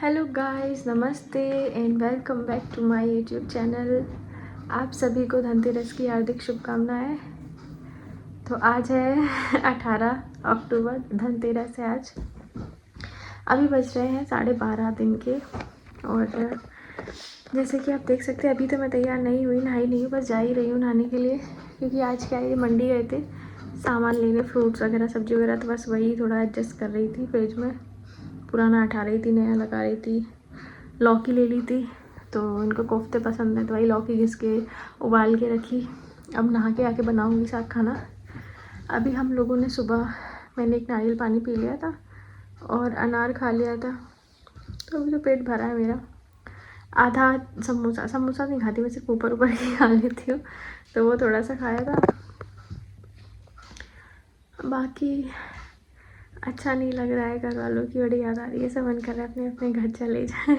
Hello guys, नमस्ते and welcome back to my YouTube channel. आप सभी को धनतेरस की हार्दिक शुभकामनाएं। तो आज है 18 अक्टूबर, धनतेरस है आज। अभी बज रहे हैं 12:30 दिन के। और जैसे कि आप देख सकते हैं, अभी तो मैं तैयार नहीं हुई, नहाई नहीं हूँ, बस जा ही रही हूँ नहाने के लिए। क्योंकि आज क्या है, मंडी गए थे सामान लेने, फ्रूट्स वगैरह, सब्जी वगैरह, तो बस वही थोड़ा एडजस्ट कर रही थी। फ्रिज में पुराना हटा रही थी, नया लगा रही थी। लौकी ले ली थी, तो उनको कोफ्ते पसंद है, तो वही लौकी घिस के उबाल के रखी। अब नहा के आके बनाऊंगी साग खाना। अभी हम लोगों ने सुबह, मैंने एक नारियल पानी पी लिया था और अनार खा लिया था, तो अभी तो पेट भरा है मेरा। आधा समोसा नहीं खाती मैं, सिर्फ ऊपर ऊपर ही खा लेती हूँ, तो वो थोड़ा सा खाया था। बाकी अच्छा नहीं लग रहा है, घर वालों की बड़ी याद आ रही है, सब मन कर रहा है अपने अपने घर चले जाएं।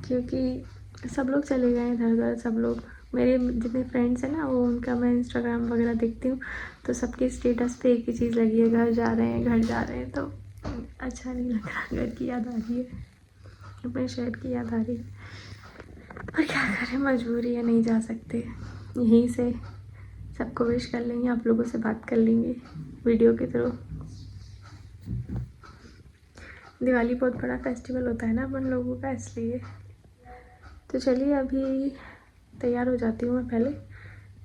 क्योंकि सब लोग चले गए इधर उधर। सब लोग, मेरे जितने फ्रेंड्स हैं ना, वो उनका मैं इंस्टाग्राम वगैरह देखती हूँ, तो सबके स्टेटस पे एक ही चीज़ लगी है, घर जा रहे हैं, घर जा रहे हैं। तो अच्छा नहीं लग रहा, घर की याद आ रही है, अपने शहर की याद आ रही है। और क्या करें, मजबूरी है, नहीं जा सकते। यहीं से सबको विश कर लेंगे, आप लोगों से बात कर लेंगे वीडियो के थ्रू। दिवाली बहुत बड़ा फेस्टिवल होता है ना अपन लोगों का, इसलिए। तो चलिए अभी तैयार हो जाती हूँ मैं पहले,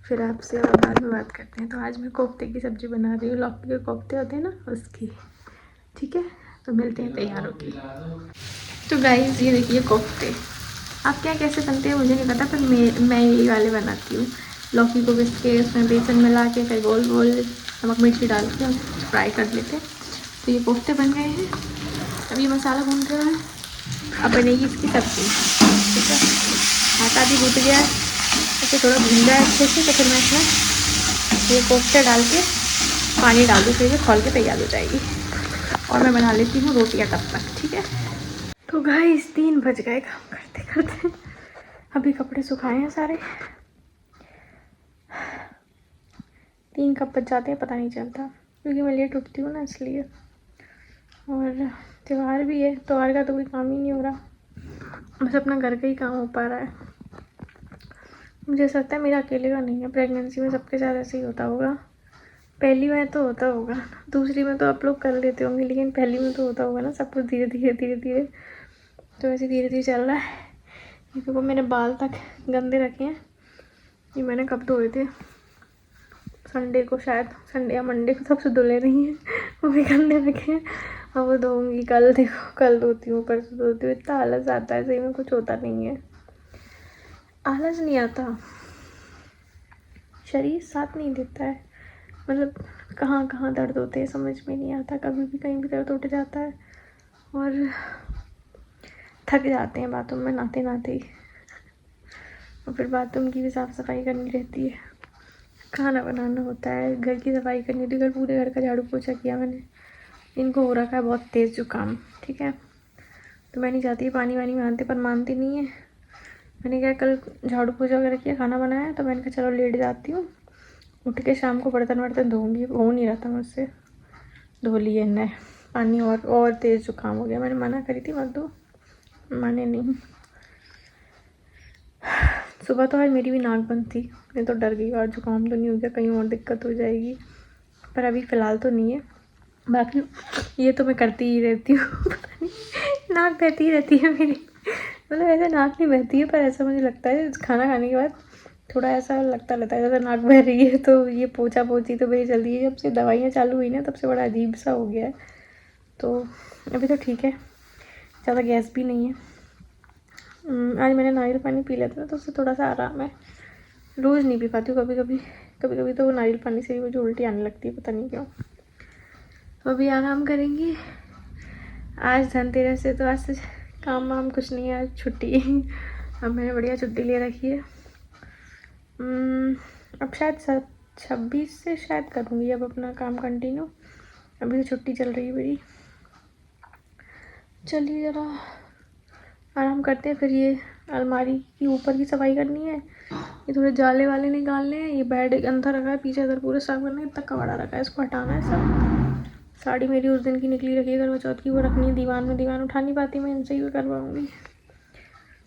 फिर आपसे और बाद में बात करते हैं। तो आज मैं कोफ्ते की सब्ज़ी बना रही हूँ, लौकी के कोफ्ते होते हैं ना, उसकी। ठीक है, तो मिलते हैं तैयार होके। तो गाइस, ये देखिए कोफ्ते। आप क्या कैसे बनते हैं मुझे नहीं पता, पर मैं यही वाले बनाती हूँ। लौकी को घिस के उसमें बेसन मिला के फिर गोल गोल नमक मिर्ची डाल के फ्राई कर लेते हैं। तो ये कोफ्ते बन गए हैं। अभी मसाला भून रहा है, अब बनेगी इसकी सब्ज़ी। ठीक है, आटा भी भून गया है, इसे थोड़ा भून जाए अच्छे से, तो फिर मैं इसमें ये कोफ्ते डाल के पानी डाल दूँ, फिर ये खोल के तैयार हो जाएगी। और मैं बना लेती हूँ रोटियाँ तब तक। ठीक है, तो गाइस 3 बज गए काम करते करते। अभी कपड़े सुखाए हैं सारे, 3 कब बज जाते हैं पता नहीं चलता, क्योंकि मैं लेट उठती हूँ ना, इसलिए। और त्यौहार भी है, त्यौहार का तो कोई काम ही नहीं हो रहा, बस अपना घर का ही काम हो पा रहा है। मुझे ऐसा लगता है मेरा अकेले का नहीं है, प्रेगनेंसी में सबके साथ ऐसे ही होता होगा। पहली में तो होता होगा, दूसरी में तो आप लोग कर लेते होंगे, लेकिन पहली में तो होता होगा ना सब कुछ धीरे धीरे धीरे धीरे। तो ऐसे धीरे धीरे चल रहा है। ये देखो, मैंने बाल तक गंदे रखे हैं, ये मैंने कब धोए थे, संडे को शायद, संडे या मंडे को, सबसे धुले नहीं है, वो भी गंदे रखे हैं। अब वो धोऊंगी कल, देखो कल धोती हूँ, परसों धोती हूँ। इतना आलस आता है, सही में कुछ होता नहीं है, आलस नहीं आता, शरीर साथ नहीं देता है। मतलब कहाँ कहाँ दर्द होते हैं समझ में नहीं आता, कभी भी कहीं भी दर्द उठ जाता है, और थक जाते हैं बाथरूम में नहाते नहाते ही। और फिर बाथरूम की भी साफ़ सफाई करनी रहती है, खाना बनाना होता है, घर की सफाई करनी होती है। घर, पूरे घर का झाड़ू पोछा किया मैंने। इनको हो रखा है बहुत तेज़ जुकाम। ठीक है, तो मैं नहीं चाहती पानी वानी मानते, पर मानती नहीं है। मैंने क्या, कल झाड़ू पोछा वगैरह किया, खाना बनाया, तो मैंने कहा चलो लेट जाती हूँ, उठ के शाम को बर्तन वर्तन धोऊंगी। हो नहीं रहा था मुझसे, धो लिए न पानी, और तेज़ जुकाम हो गया। मैंने मना करी थी मत दो, माने नहीं। सुबह तो आज मेरी भी नाक बंद थी, मैं तो डर गई, और जुकाम तो नहीं हो गया, कहीं और दिक्कत हो जाएगी, पर अभी फ़िलहाल तो नहीं है। बाकी ये तो मैं करती ही रहती हूँ। पता नहीं, नाक बहती ही रहती है मेरी। मतलब ऐसे नाक नहीं बहती है, पर ऐसा मुझे लगता है खाना खाने के बाद थोड़ा ऐसा लगता रहता है जैसे नाक बह रही है। तो ये पोछा पोछी तो मेरी जल्दी है, जब से दवाइयाँ चालू हुई ना, तब से बड़ा अजीब सा हो गया है। तो अभी तो ठीक है, ज़्यादा गैस भी नहीं है। आज मैंने नारियल पानी पी लिया था, तो उससे थोड़ा सा आराम है। रोज़ नहीं पी पाती हूँ, कभी कभी तो वो नारियल पानी से ही मुझे उल्टी आने लगती है, पता नहीं क्यों। तो अभी आराम करेंगी। आज धनतेरस है, तो आज से काम वाम कुछ नहीं है, आज छुट्टी है। अब मैंने बढ़िया छुट्टी ले रखी है। अब शायद 26 से शायद करूँगी अब अपना काम कंटिन्यू। अभी तो छुट्टी चल रही है मेरी। चलिए ज़रा आराम करते हैं। फिर ये अलमारी की ऊपर की सफाई करनी है, ये थोड़े जाले वाले निकालने हैं, ये बेड अंदर रखा है, पीछे इधर पूरे साफ करना है, इतना कबाड़ा रखा है, इसको हटाना है सब। साड़ी मेरी उस दिन की निकली रखी है करवा चौथ की, वो रखनी है दीवान में। दीवान उठा नहीं पाती मैं, इनसे ही करवाऊँगी।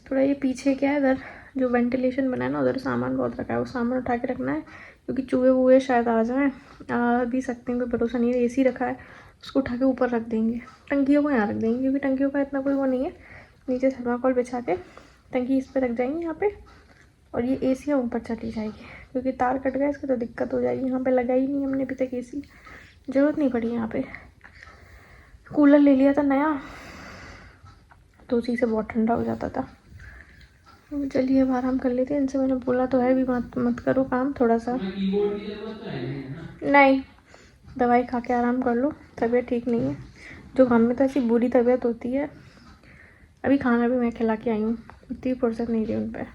थोड़ा ये पीछे क्या है, इधर जो वेंटिलेशन बना है ना, उधर सामान बहुत रखा है, वो सामान उठा के रखना है क्योंकि चूहे वूहे शायद आ जाएँ, आ भी सकते हैं, कोई भरोसा नहीं है। एसी रखा है, उसको उठा के ऊपर रख देंगे, टंकियों को यहाँ रख देंगे क्योंकि टंकियों का इतना कोई वो नहीं है। नीचे थर्माकोल बिछा के टंकी इस पर रख जाएंगे यहाँ पे, और ये एसी ऊपर चली जाएगी क्योंकि तार कट गया इसका तो दिक्कत हो जाएगी। यहाँ पे लगाई नहीं हमने अभी तक एसी, ज़रूरत नहीं पड़ी यहाँ पे। कूलर ले लिया था नया, तो उसी से बहुत ठंडा हो जाता था। चलिए अब आराम कर लेते हैं। इनसे मैंने बोला तो है भी मत करो काम थोड़ा सा, नहीं दवाई खा के आराम कर लो, तबीयत ठीक नहीं है। जो हम में तो ऐसी बुरी तबीयत होती है। अभी खाना भी मैं खिला के आई हूँ, इतनी फुर्सत नहीं रही उन पर,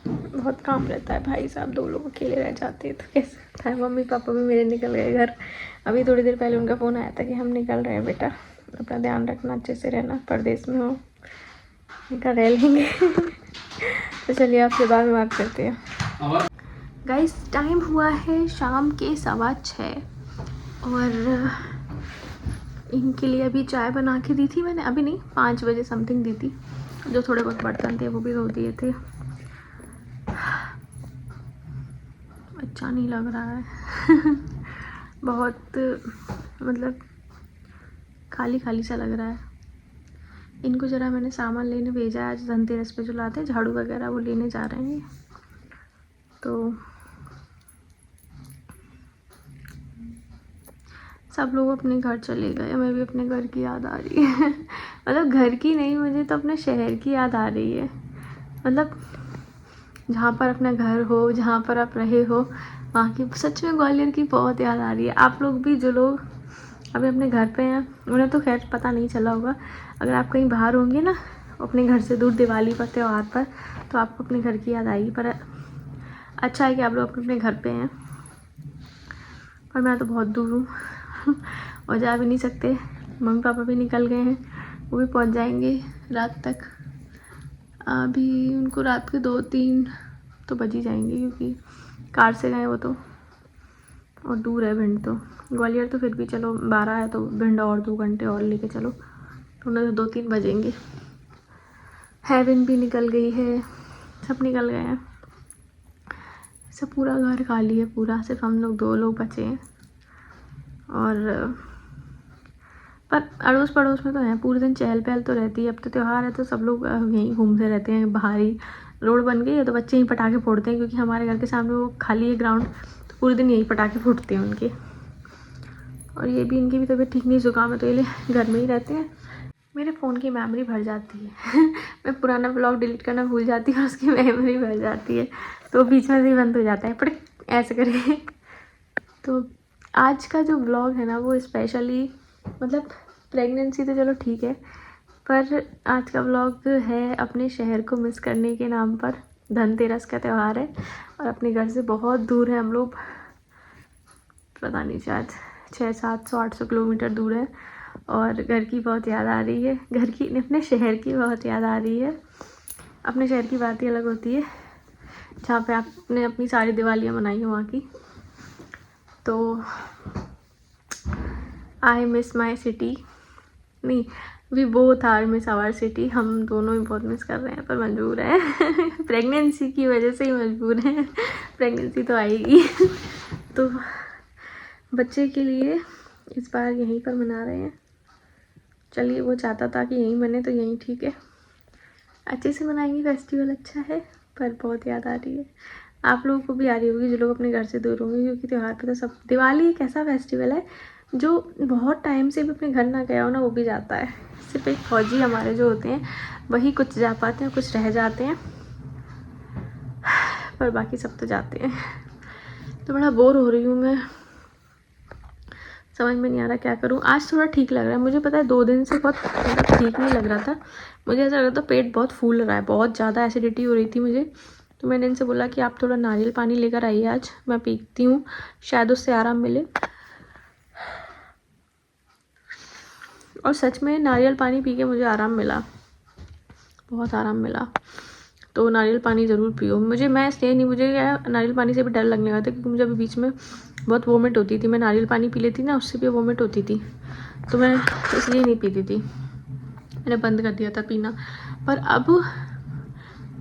बहुत काम रहता है भाई साहब, 2 लोग अकेले रह जाते हैं तो कैसे होता है। मम्मी पापा भी मेरे निकल गए घर, अभी थोड़ी देर पहले उनका फ़ोन आया था कि हम निकल रहे हैं बेटा, अपना ध्यान रखना, अच्छे से रहना, परदेश में हो, इनका रह लेंगे। तो चलिए आपसे बाद में बात करते हैं। गाइस टाइम हुआ है शाम के 6:15 और इनके लिए अभी चाय बना के दी थी मैंने, अभी नहीं 5 बजे समथिंग दी थी। जो थोड़े बहुत बर्तन थे वो भी धो दिए थे। अच्छा नहीं लग रहा है बहुत मतलब खाली खाली सा लग रहा है। इनको ज़रा मैंने सामान लेने भेजा है, आज धनतेरस पे जो लाते हैं झाड़ू वगैरह वो लेने जा रहे हैं। तो सब लोग अपने घर चले गए, मैं भी अपने घर की याद आ रही है मतलब घर की नहीं, मुझे तो अपने शहर की याद आ रही है। मतलब जहाँ पर अपना घर हो, जहाँ पर आप रहे हो, वहाँ की सच में ग्वालियर की बहुत याद आ रही है। आप लोग भी जो लोग अभी अपने घर पे हैं उन्हें तो खैर पता नहीं चला होगा, अगर आप कहीं बाहर होंगे ना अपने घर से दूर दिवाली पर, त्यौहार पर, तो आपको अपने घर की याद आएगी। पर अच्छा है कि आप लोग अपने घर पे हैं, पर मैं तो बहुत दूर हूँ और जा भी नहीं सकते। मम्मी पापा भी निकल गए हैं, वो भी पहुँच जाएंगे रात तक। अभी उनको रात के 2-3 तो बज ही जाएंगे क्योंकि कार से गए वो तो, और दूर है भिंड तो। ग्वालियर तो फिर भी चलो 12 है, तो भिंड और 2 घंटे और लेके चलो, तो उन्हें तो 2-3 बजेंगे। हैविन भी निकल गई है, सब निकल गए हैं, सब पूरा घर खाली है पूरा, सिर्फ हम लोग 2 लोग बचे हैं। और पर अड़ोस पड़ोस में तो हैं, पूरे दिन चहल पहल तो रहती है। अब तो त्यौहार है तो सब लोग यहीं घूमते रहते हैं, बाहर ही रोड बन गई है तो बच्चे यहीं पटाखे फोड़ते हैं क्योंकि हमारे घर के सामने वो खाली है ग्राउंड, तो पूरे दिन यहीं पटाखे फूटते हैं उनके। और ये भी, इनकी भी तबीयत ठीक नहीं, जुकाम है, तो ये घर में ही रहते हैं। मेरे फ़ोन की मेमोरी भर जाती है मैं पुराना ब्लॉग डिलीट करना भूल जाती हूँ, उसकी मेमोरी भर जाती है, तो बीच में से ही बंद हो जाता है, पर ऐसे करके। तो आज का जो ब्लॉग है ना वो स्पेशली, मतलब प्रेगनेंसी तो चलो ठीक है, पर आज का ब्लॉग है अपने शहर को मिस करने के नाम पर। धनतेरस का त्यौहार है और अपने घर से बहुत दूर है हम लोग, पता नहीं शायद 600-700-800 किलोमीटर दूर है, और घर की बहुत याद आ रही है। घर की, अपने शहर की बहुत याद आ रही है। अपने शहर की बात ही अलग होती है, जहाँ पे आपने अपनी सारी दिवालियाँ मनाई हो वहाँ की। तो आई मिस माई सिटी, नहीं we both are miss our city, हम दोनों ही बहुत मिस कर रहे हैं, पर मजबूर है प्रेगनेंसी की वजह से ही मजबूर है प्रेगनेंसी तो आएगी तो बच्चे के लिए इस बार यहीं पर मना रहे हैं। चलिए, वो चाहता था कि यहीं बने तो यहीं ठीक है, अच्छे से मनाएंगे फेस्टिवल, अच्छा है। पर बहुत याद आ रही है, आप लोगों को भी आ रही होगी जो लोग अपने घर से दूर होंगे, क्योंकि त्यौहार पे तो सब, दिवाली एक ऐसा फेस्टिवल है जो बहुत टाइम से भी अपने घर ना गया हो ना, वो भी जाता है। सिर्फ एक फौजी हमारे जो होते हैं वही कुछ जा पाते हैं, कुछ रह जाते हैं, पर बाकी सब तो जाते हैं। तो बड़ा बोर हो रही हूँ मैं, समझ में नहीं आ रहा क्या करूँ। आज थोड़ा ठीक लग रहा है, मुझे पता है 2 दिन से बहुत मतलब ठीक नहीं लग रहा था, मुझे ऐसा लग रहा था पेट बहुत फूल रहा है, बहुत ज़्यादा एसिडिटी हो रही थी मुझे। तो मैंने इनसे बोला कि आप थोड़ा नारियल पानी लेकर आइए, आज मैं पीती हूँ, शायद उससे आराम मिले। और सच में नारियल पानी पी के मुझे आराम मिला, बहुत आराम मिला। तो नारियल पानी ज़रूर पियो। मैं इसलिए नहीं, मुझे क्या नारियल पानी से भी डर लगने लगा था क्योंकि मुझे अभी बीच में बहुत वोमिट होती थी। मैं नारियल पानी पी लेती ना, उससे भी वोमिट होती थी, तो मैं इसलिए नहीं पीती थी, मैंने बंद कर दिया था पीना। पर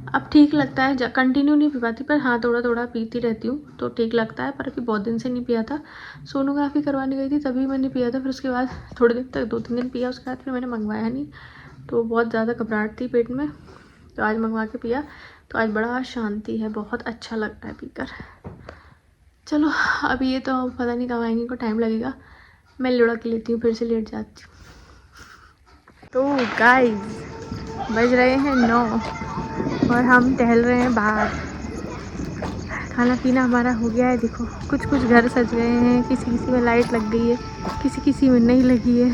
अब ठीक लगता है, कंटिन्यू नहीं पी पाती, पर हाँ थोड़ा थोड़ा पीती रहती हूँ तो ठीक लगता है। पर अभी बहुत दिन से नहीं पिया था, सोनोग्राफी करवाने गई थी तभी मैंने पिया था। फिर उसके बाद थोड़े दिन तक 2-3 दिन पिया, उसके बाद फिर मैंने मंगवाया नहीं, तो बहुत ज़्यादा घबराहट थी पेट में, तो आज मंगवा के पिया, तो आज बड़ा शांति है, बहुत अच्छा लगता है पीकर। चलो अभी ये तो पता नहीं कब आएंगे, को टाइम लगेगा, मैं लुढ़क लेती हूँ, फिर से लेट जाती हूँ। तो गाइस बज रहे हैं 9 और हम टहल रहे हैं बाहर। खाना पीना हमारा हो गया है। देखो कुछ कुछ घर सज गए हैं, किसी किसी में लाइट लग गई है, किसी किसी में नहीं लगी है।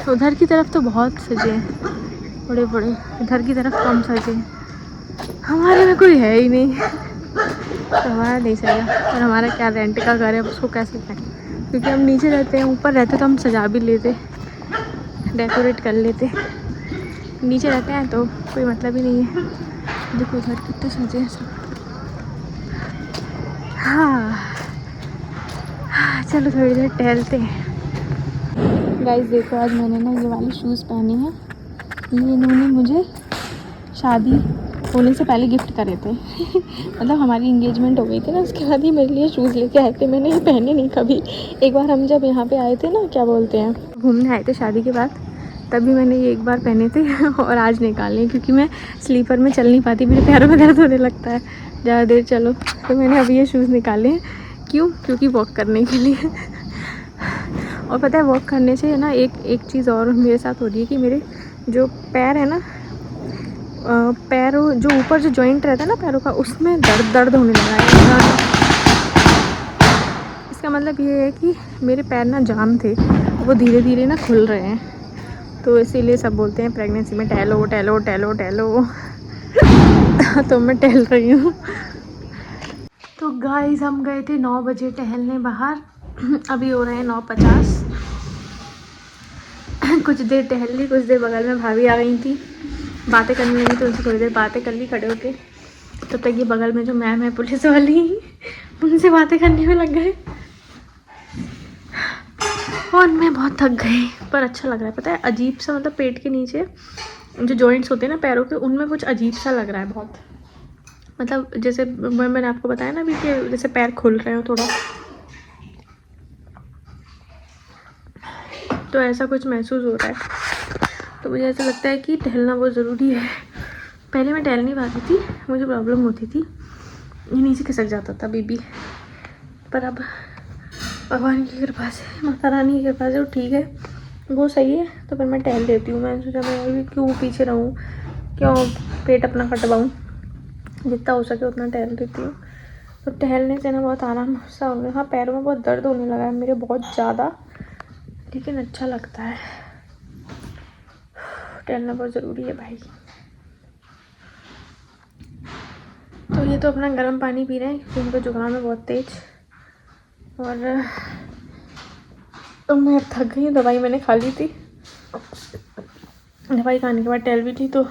उधर की तरफ तो बहुत सजे हैं बड़े बड़े, इधर की तरफ कम सजे हैं। हमारे में कोई है ही नहीं, तो हमारा नहीं सजा। और हमारा क्या रेंट का घर है, उसको कैसे करें, क्योंकि हम नीचे रहते हैं, ऊपर रहते तो हम सजा भी लेते, डेकोरेट कर लेते। नीचे रहते हैं तो कोई मतलब ही नहीं है। देखो उधर कितने सजे हैं सब। हाँ चलो थोड़ी देर टहलते हैं। गाइस देखो आज मैंने ना ये वाली शूज़ पहनी है, ये इन्होंने मुझे शादी होने से पहले गिफ्ट करे थे मतलब हमारी इंगेजमेंट हो गई थी ना, उसके बाद ही मेरे लिए शूज़ लेके आए थे। मैंने ये पहने नहीं कभी। एक बार हम जब यहाँ पे आए थे ना, क्या बोलते हैं, घूमने आए थे शादी के बाद, तभी मैंने ये एक बार पहने थे और आज निकाले, क्योंकि मैं स्लीपर में चल नहीं पाती, मेरे पैरों में दर्द होने लगता है ज़्यादा देर चलो, तो मैंने अभी ये शूज़ निकाले हैं। क्यों? क्योंकि वॉक करने के लिए और पता है वॉक करने से ना एक चीज़ और मेरे साथ हो रही है कि मेरे जो पैर है ना, पैरों जो ऊपर जो जॉइंट रहता है ना पैरों का, उसमें दर्द होने लगा है। इसका मतलब ये है कि मेरे पैर ना जाम थे, वो धीरे धीरे ना खुल रहे हैं, तो इसीलिए सब बोलते हैं प्रेगनेंसी में टहलो टहलो टहलो टहलो तो मैं टहल रही हूँ। तो गाइस हम गए थे 9 बजे टहलने बाहर, अभी हो रहे हैं 9:50। कुछ देर टहल ली, कुछ देर बगल में भाभी आ गई थी, बातें करने लगी, तो उनसे थोड़ी देर बातें कर ली खड़े होके। तब तक ये बगल में जो मैम है पुलिस वाली, उनसे बातें करने में लग गए और मैं बहुत थक गई। पर अच्छा लग रहा है, पता है अजीब सा, मतलब पेट के नीचे जो जॉइंट्स होते हैं ना पैरों के, उनमें कुछ अजीब सा लग रहा है बहुत, मतलब जैसे मैंने आपको बताया ना अभी कि जैसे पैर खुल रहे हो थोड़ा, तो ऐसा कुछ महसूस हो रहा है। तो मुझे ऐसा लगता है कि टहलना बहुत ज़रूरी है। पहले मैं टहल नहीं पाती थी, मुझे प्रॉब्लम होती थी, ये नीचे खिसक जाता था बेबी, पर अब भगवान की कृपा से, माता रानी की कृपा से वो ठीक है, वो सही है, तो फिर मैं टहल देती हूँ। मैंने सोचा मैं भी क्यों पीछे रहूँ, क्यों पेट अपना कटवाऊँ, जितना हो सके उतना टहल देती हूँ। तो टहलने से ना बहुत आराम सा हो गया। हाँ पैरों में बहुत दर्द होने लगा है मेरे, बहुत ज़्यादा, लेकिन अच्छा लगता है, टहलना बहुत ज़रूरी है भाई। तो ये तो अपना गर्म पानी पी रहे हैं क्योंकि उनको जुकाम है बहुत तेज, और तो मैं थक गई हूँ। दवाई मैंने खा ली थी, दवाई खाने के बाद टहल भी थी, तो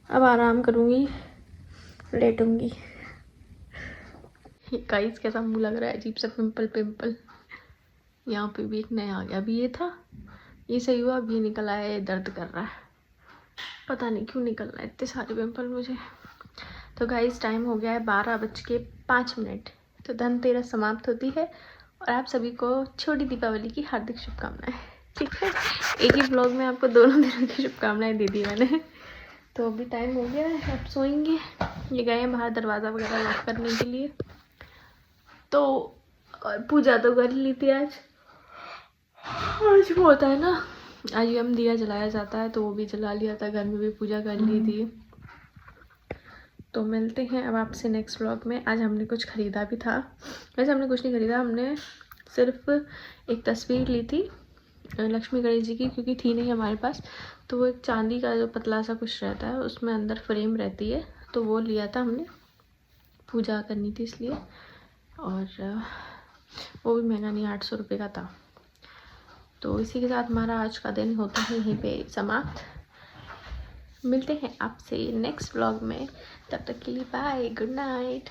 अब आराम करूँगी, लेटूँगी। गाइस कैसा मुंह लग रहा है, अजीब सा पिंपल यहाँ पे भी एक नया आ गया। अभी ये था, ये सही हुआ, अब ये निकल आया, ये दर्द कर रहा है, पता नहीं क्यों निकल रहा है इतने सारे पिंपल मुझे। तो गाइस टाइम हो गया है 12:05। तो धनतेरस समाप्त होती है और आप सभी को छोटी दीपावली की हार्दिक शुभकामनाएं। ठीक है, एक ही ब्लॉग में आपको दोनों दिनों की शुभकामनाएं दे दी मैंने। तो अभी टाइम हो गया है, अब सोएंगे। ये गए हैं बाहर दरवाज़ा वगैरह लॉक करने के लिए। तो और पूजा तो कर ली थी आज वो होता है ना, आज हम दिया जलाया जाता है, तो वो भी जला लिया था, घर में भी पूजा कर ली थी। तो मिलते हैं अब आपसे नेक्स्ट व्लॉग में। आज हमने कुछ ख़रीदा भी था, वैसे हमने कुछ नहीं ख़रीदा, हमने सिर्फ एक तस्वीर ली थी लक्ष्मी गणेश जी की, क्योंकि थी नहीं हमारे पास, तो वो एक चांदी का जो पतला सा कुछ रहता है, उसमें अंदर फ्रेम रहती है, तो वो लिया था हमने, पूजा करनी थी इसलिए, और वो भी महंगा नहीं, 800 रुपये का था। तो इसी के साथ हमारा आज का दिन होता है यहीं पे समाप्त। मिलते हैं आपसे नेक्स्ट व्लॉग में, तब तक के लिए बाय, गुड नाइट।